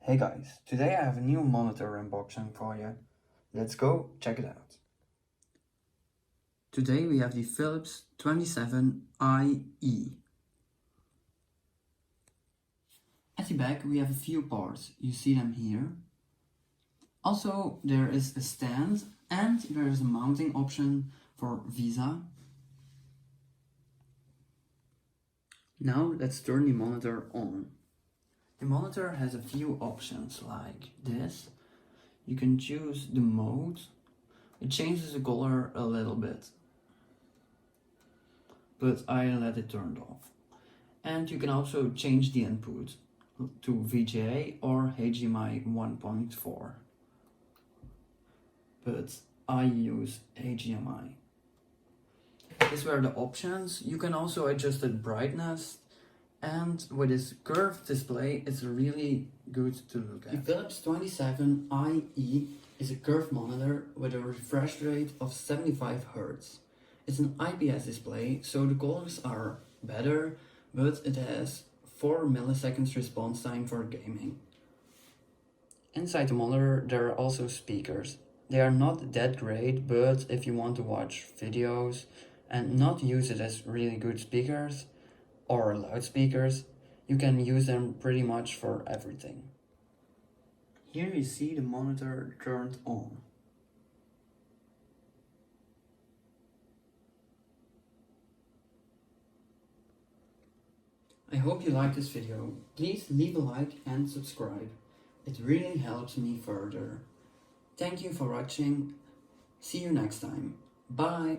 Hey guys, today I have a new monitor unboxing for you. Let's go check it out. Today we have the Philips 27IE. At the back we have a few parts, you see them here. Also there is a stand and there is a mounting option for VESA. Now let's turn the monitor on. The monitor has a few options like this. You can choose the mode. It changes the color a little bit, but I let it turned off. And you can also change the input to VGA or HDMI 1.4, but I use HDMI. These were the options. You can also adjust the brightness, and with this curved display it's really good to look at. The Philips 27IE is a curved monitor with a refresh rate of 75 Hz. It's an IPS display, so the colors are better, but it has 4 milliseconds response time for gaming. Inside the monitor there are also speakers. They are not that great, but if you want to watch videos and not use it as really good speakers or loudspeakers, you can use them pretty much for everything. Here you see the monitor turned on. I hope you liked this video. Please leave a like and subscribe. It really helps me further. Thank you for watching. See you next time. Bye!